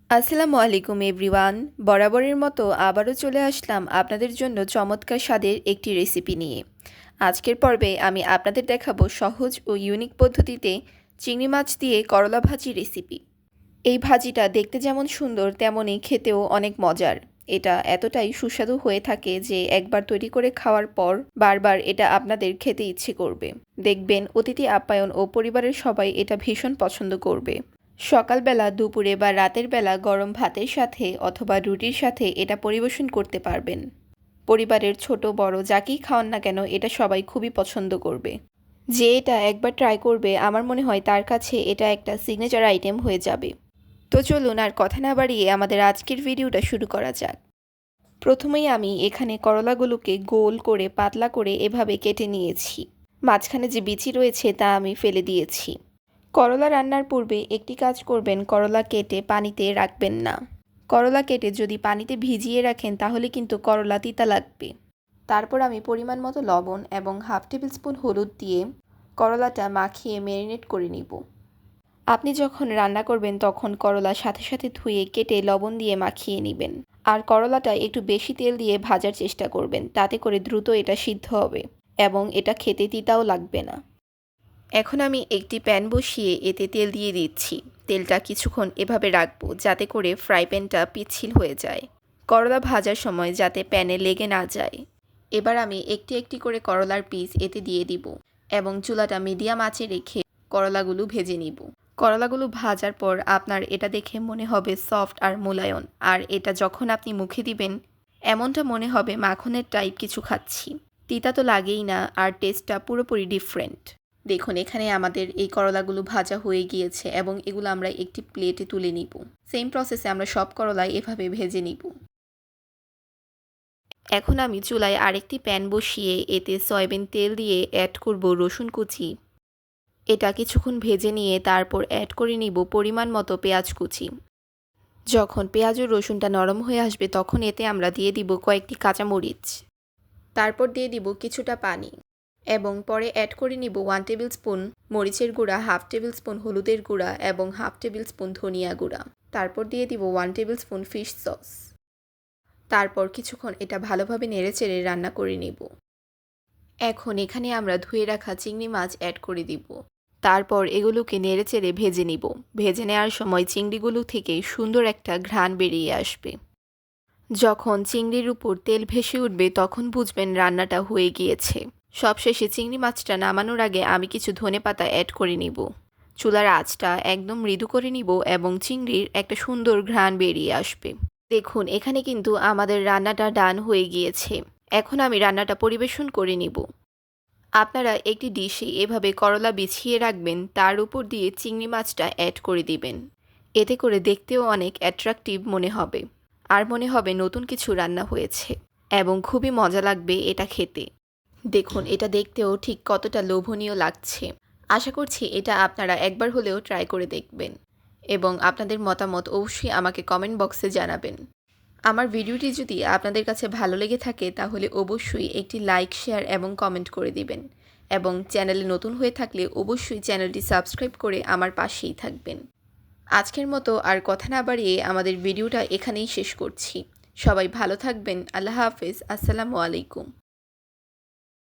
আসসালামু আলাইকুম এভরিওয়ান। বরাবরের মতো আবারও চলে আসলাম আপনাদের জন্য চমৎকার স্বাদের একটি রেসিপি নিয়ে। আজকের পর্বে আমি আপনাদের দেখাবো সহজ ও ইউনিক পদ্ধতিতে চিংড়ি মাছ দিয়ে করলা ভাজি রেসিপি। এই ভাজিটা দেখতে যেমন সুন্দর তেমনই খেতেও অনেক মজার। এটা এতটাই সুস্বাদু হয়ে থাকে যে একবার তৈরি করে খাওয়ার পর বারবার এটা আপনাদের খেতে ইচ্ছে করবে। দেখবেন অতিথি আপ্যায়ন ও পরিবারের সবাই এটা ভীষণ পছন্দ করবে। সকালবেলা, দুপুরে বা রাতের বেলা গরম ভাতের সাথে অথবা রুটির সাথে এটা পরিবেশন করতে পারবেন। পরিবারের ছোট বড় যাকেই খাওয়ান না কেন এটা সবাই খুবই পছন্দ করবে। যে এটা একবার ট্রাই করবে আমার মনে হয় তার কাছে এটা একটা সিগনেচার আইটেম হয়ে যাবে। তো চলুন আর কথা না বাড়িয়ে আমাদের আজকের ভিডিওটা শুরু করা যাক। প্রথমেই আমি এখানে করলাগুলোকে গোল করে পাতলা করে এভাবে কেটে নিয়েছি। মাঝখানে যে বিচি রয়েছে তা আমি ফেলে দিয়েছি। করলা রান্নার পূর্বে একটি কাজ করবেন, করলা কেটে পানিতে রাখবেন না। করলা কেটে যদি পানিতে ভিজিয়ে রাখেন তাহলে কিন্তু করলা তিতা লাগবে। তারপর আমি পরিমাণ মতো লবণ এবং হাফ টেবিল স্পুন হলুদ দিয়ে করলাটা মাখিয়ে ম্যারিনেট করে নিব। আপনি যখন রান্না করবেন তখন করলা সাথে সাথে ধুয়ে কেটে লবণ দিয়ে মাখিয়ে নেবেন। আর করলাটা একটু বেশি তেল দিয়ে ভাজার চেষ্টা করবেন, তাতে করে দ্রুত এটা সিদ্ধ হবে এবং এটা খেতে তিতাও লাগবে না। এখন আমি একটি প্যান বসিয়ে এতে তেল দিয়ে দিচ্ছি। তেলটা কিছুক্ষণ এভাবে রাখবো যাতে করে ফ্রাই প্যানটা পিচ্ছিল হয়ে যায়, করলা ভাজার সময় যাতে প্যানে লেগে না যায়। এবার আমি একটি একটি করে করলার পিস এতে দিয়ে দিব এবং চুলাটা মিডিয়াম আঁচে রেখে করলাগুলো ভেজে নিব। করলাগুলো ভাজার পর আপনার এটা দেখে মনে হবে সফট আর মোলায়ম, আর এটা যখন আপনি মুখে দিবেন এমনটা মনে হবে মাখনের টাইপ কিছু খাচ্ছি। তিতা তো লাগেই না, আর টেস্টটা পুরোপুরি ডিফারেন্ট। দেখুন এখানে আমাদের এই করলাগুলো ভাজা হয়ে গিয়েছে এবং এগুলো আমরা একটি প্লেটে তুলে নিব। সেম প্রসেসে আমরা সব করলাই এভাবে ভেজে নিব। এখন আমি চুলায় আরেকটি প্যান বসিয়ে এতে সয়াবিন তেল দিয়ে অ্যাড করব রসুন কুচি। এটা কিছুক্ষণ ভেজে নিয়ে তারপর অ্যাড করে নিব পরিমাণ মতো পেঁয়াজ কুচি। যখন পেঁয়াজ ও রসুনটা নরম হয়ে আসবে তখন এতে আমরা দিয়ে দিব কয়েকটি কাঁচামরিচ। তারপর দিয়ে দিব কিছুটা পানি এবং পরে অ্যাড করে নিব 1 টেবিল স্পুন মরিচের গুঁড়া, হাফ টেবিল স্পুন হলুদের গুঁড়া এবং হাফ টেবিল স্পুন ধনিয়া গুঁড়া। তারপর দিয়ে দিব 1 টেবিল স্পুন ফিশ সস। তারপর কিছুক্ষণ এটা ভালোভাবে নেড়েচেড়ে রান্না করে নিব। এখন এখানে আমরা ধুয়ে রাখা চিংড়ি মাছ অ্যাড করে দিব। তারপর এগুলোকে নেড়েচেড়ে ভেজে নিব। ভেজে নেওয়ার সময় চিংড়িগুলো থেকে সুন্দর একটা ঘ্রাণ বেরিয়ে আসবে। যখন চিংড়ির উপর তেল ভেসে উঠবে তখন বুঝবেন রান্নাটা হয়ে গিয়েছে। সবশেষে চিংড়ি মাছটা নামানোর আগে আমি কিছু ধনেপাতা অ্যাড করে নিব। চুলার আঁচটা একদম মৃদু করে নিব এবং চিংড়ির একটা সুন্দর ঘ্রাণ বেরিয়ে আসবে। দেখুন এখানে কিন্তু আমাদের রান্নাটা ডান হয়ে গিয়েছে। এখন আমি রান্নাটা পরিবেশন করে নিব। আপনারা একটি ডিশে এভাবে করলা বিছিয়ে রাখবেন, তার উপর দিয়ে চিংড়ি মাছটা অ্যাড করে দিবেন। এতে করে দেখতেও অনেক অ্যাট্রাকটিভ মনে হবে, আর মনে হবে নতুন কিছু রান্না হয়েছে এবং খুবই মজা লাগবে এটা খেতে। দেখুন এটা দেখতেও ঠিক কতটা লোভনীয় লাগছে। আশা করছি এটা আপনারা একবার হলেও ট্রাই করে দেখবেন এবং আপনাদের মতামত অবশ্যই আমাকে কমেন্ট বক্সে জানাবেন। আমার ভিডিওটি যদি আপনাদের কাছে ভালো লেগে থাকে তাহলে অবশ্যই একটি লাইক, শেয়ার এবং কমেন্ট করে দিবেন এবং চ্যানেলে নতুন হয়ে থাকলে অবশ্যই চ্যানেলটি সাবস্ক্রাইব করে আমার পাশেই থাকবেন। আজকের মতো আর কথা না বাড়িয়ে আমাদের ভিডিওটা এখানেই শেষ করছি। সবাই ভালো থাকবেন। আল্লাহ হাফেজ। আসসালামু আলাইকুম।